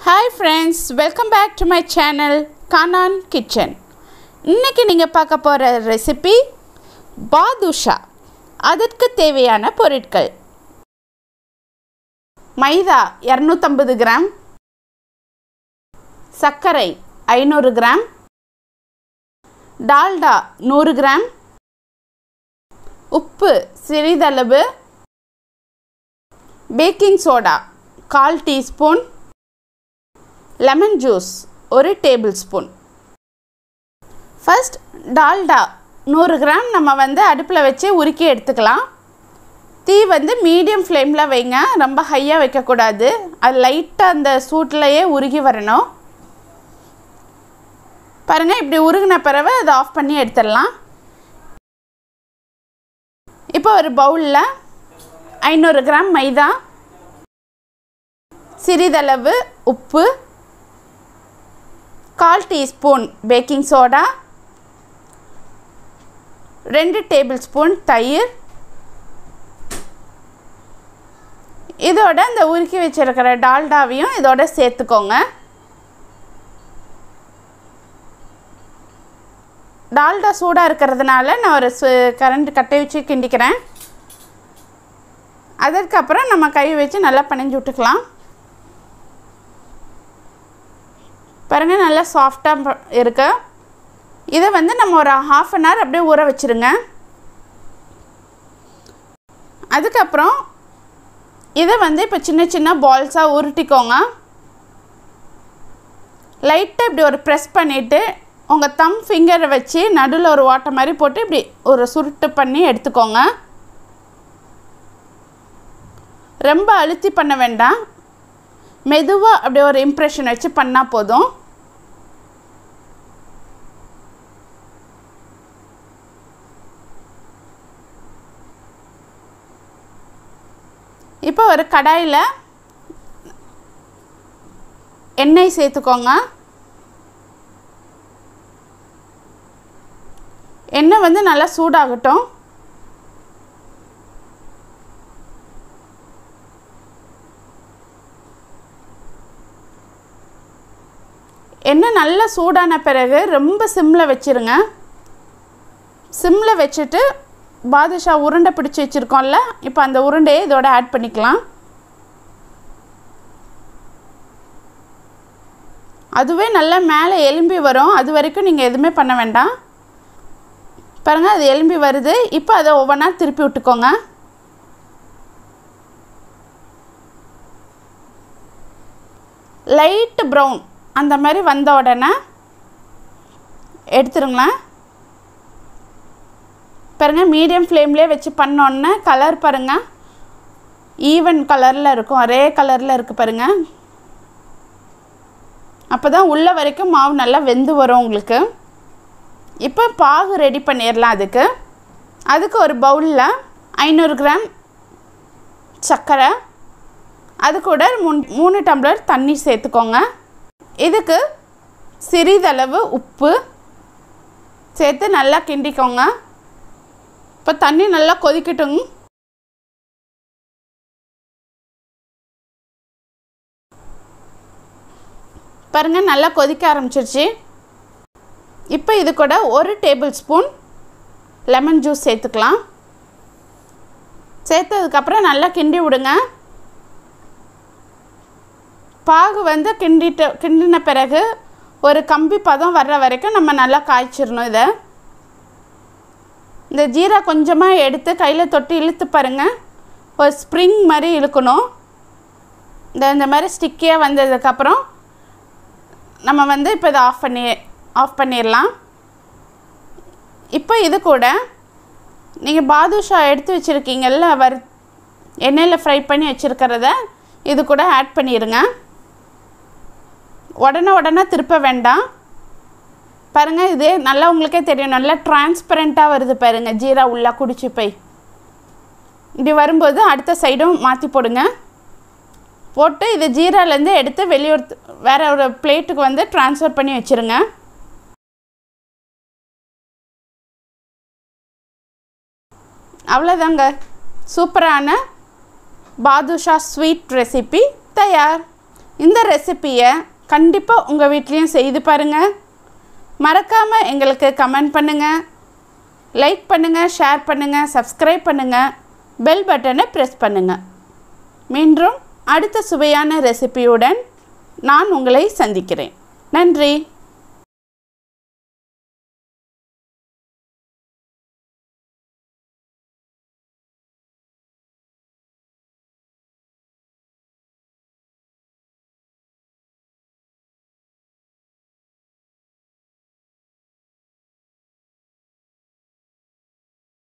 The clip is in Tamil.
Hi friends, welcome back to my channel Kanan Kitchen. இன்னைக்கு நீங்க பார்க்க போற ரெசிபி பாதுஷா. அதற்கு தேவையான பொருட்கள்: மைதா 250 கிராம், சர்க்கரை 500 கிராம், டால்டா 100 கிராம், உப்பு சிறிதளவு, baking soda 1/4 teaspoon, lemon juice 1 tablespoon. First Dalda 100 gram நம்ம அடுப்புல வச்சு உருக்கி எடுத்துக்கலாம். தீ மீடியம் ஃப்ளேம்ல வைங்க, ரொம்ப ஹையா வைக்க கூடாது. அது லைட்டா அந்த சூட்லயே உருகி வரணும். பாருங்க, இப்படி உருகின பிறகு அதை ஆஃப் பண்ணி எடுத்துடலாம். இப்போ ஒரு பவுல்ல 500 கிராம் மைதா, சிறிதளவு உப்பு, 1/4 டீஸ்பூன் பேக்கிங் சோடா, 2 டேபிள்ஸ்பூன் தயிர், இதோட இந்த உருக்கி வச்சிருக்கிற டால்டாவையும் இதோட சேர்த்துக்கோங்க. டால்டா சூடாக இருக்கிறதுனால நான் ஒரு கரண்ட் கட்டை வச்சு கிண்டிக்கிறேன். அதற்கப்புறம் நம்ம கை வச்சு நல்லா பிணைஞ்சு விட்டுக்கலாம். பாருங்க, நல்லா சாஃப்டாக இருக்கு. இதை நம்ம ஒரு 1/2 an hour அப்படியே ஊற வச்சுருங்க. அதுக்கப்புறம் இதை இப்போ சின்ன சின்ன பால்ஸாக உருட்டிக்கோங்க. லைட்டாக இப்படி ஒரு ப்ரெஸ் பண்ணிவிட்டு உங்கள் தம் ஃபிங்கரை வச்சு நடுவில் ஒரு ஓட்டை மாதிரி போட்டு இப்படி ஒரு சுருட்டு பண்ணி எடுத்துக்கோங்க. ரொம்ப அழுத்தி பண்ண வேண்டாம், மெதுவாக அப்படியே ஒரு இம்ப்ரெஷன் வச்சு பண்ணால் போதும். இப்போ ஒரு கடாயில் எண்ணெய் சேர்த்துக்கோங்க. எண்ணெய் நல்லா சூடாகட்டும். எண்ணெய் நல்லா சூடான பிறகு ரொம்ப சிம்மில் வச்சுருங்க. சிம்மில் வச்சுட்டு பாதுஷா உருண்டை பிடிச்சி வச்சுருக்கோம்ல, இப்போ அந்த உருண்டையை இதோட ஆட் பண்ணிக்கலாம். அதுவே நல்லா மேலே எலும்பி வரும். அது வரைக்கும் நீங்கள் எதுவுமே பண்ண வேண்டாம். பாருங்கள், அது எலும்பி வருது. இப்போ அதை ஒவ்வொன்றா திருப்பி விட்டுக்கோங்க. லைட்டு ப்ரௌன் அந்த மாதிரி வந்த உடனே எடுத்துருங்களேன். பாருங்கள், மீடியம் ஃப்ளேம்லேயே வச்சு பண்ணோன்னே கலர் பாருங்கள் ஈவன் கலரில் இருக்கும், ஒரே கலரில் இருக்குது பாருங்கள். அப்போ தான் உள்ள வரைக்கும் மாவு நல்லா வெந்து வரும் உங்களுக்கு. இப்போ பாகு ரெடி பண்ணிடலாம். அதுக்கு ஒரு பவுலில் 500 கிராம் சர்க்கரை, அது கூட 3 டம்ளர் தண்ணி சேர்த்துக்கோங்க. இதுக்கு சிறிதளவு உப்பு சேர்த்து நல்லா கிண்டிக்கோங்க. இப்போ தண்ணி நல்லா கொதிக்கட்டும். பாருங்கள், நல்லா கொதிக்க ஆரம்பிச்சிருச்சு. இப்போ இது கூட 1 டேபிள்ஸ்பூன் லெமன் ஜூஸ் சேர்த்துக்கலாம். சேர்த்ததுக்கப்புறம் நல்லா கிண்டி விடுங்க. பாகு கிண்டின பிறகு ஒரு கம்பி பதம் வர்ற வரைக்கும் நம்ம நல்லா காய்ச்சிடணும். இந்த ஜீரா கொஞ்சமாக எடுத்து கையில் தொட்டு இழுத்து பாருங்கள், ஒரு ஸ்ப்ரிங் மாதிரி இழுக்கணும். இந்த மாதிரி ஸ்டிக்கியாக வந்ததுக்கப்புறம் நம்ம இப்போ இதை ஆஃப் பண்ணிடலாம். இப்போ இது கூட நீங்கள் பாதுஷா எடுத்து வச்சுருக்கீங்கல்ல, எண்ணெயில் ஃப்ரை பண்ணி வச்சுருக்கிறத இது கூட ஆட் பண்ணிடுங்க. உடனே திருப்ப வேண்டாம். பாருங்கள், இது நல்லா உங்களுக்கே தெரியும், நல்லா டிரான்ஸ்பரண்ட்டாக வருது பாருங்கள். ஜீரா உள்ளே குடிச்சு போய் இப்படி வரும்போது அடுத்த சைடும் மாற்றி போடுங்க. போட்டு இது ஜீராலேருந்து எடுத்து வெளியூர் வேறு ஒரு பிளேட்டுக்கு ட்ரான்ஸ்ஃபர் பண்ணி வச்சுருங்க. அவ்வளோதாங்க, சூப்பரான பாதுஷா ஸ்வீட் ரெசிபி தயார். இந்த ரெசிபியை கண்டிப்பாக உங்கள் வீட்லேயும் செய்து பாருங்கள். மறக்காமல் எங்களுக்கு கமெண்ட் பண்ணுங்கள், லைக் பண்ணுங்கள், ஷேர் பண்ணுங்கள், சப்ஸ்கிரைப் பண்ணுங்கள், பெல் பட்டனை ப்ரெஸ் பண்ணுங்கள். மீண்டும் அடுத்த சுவையான ரெசிபியுடன் நான் உங்களை சந்திக்கிறேன். நன்றி.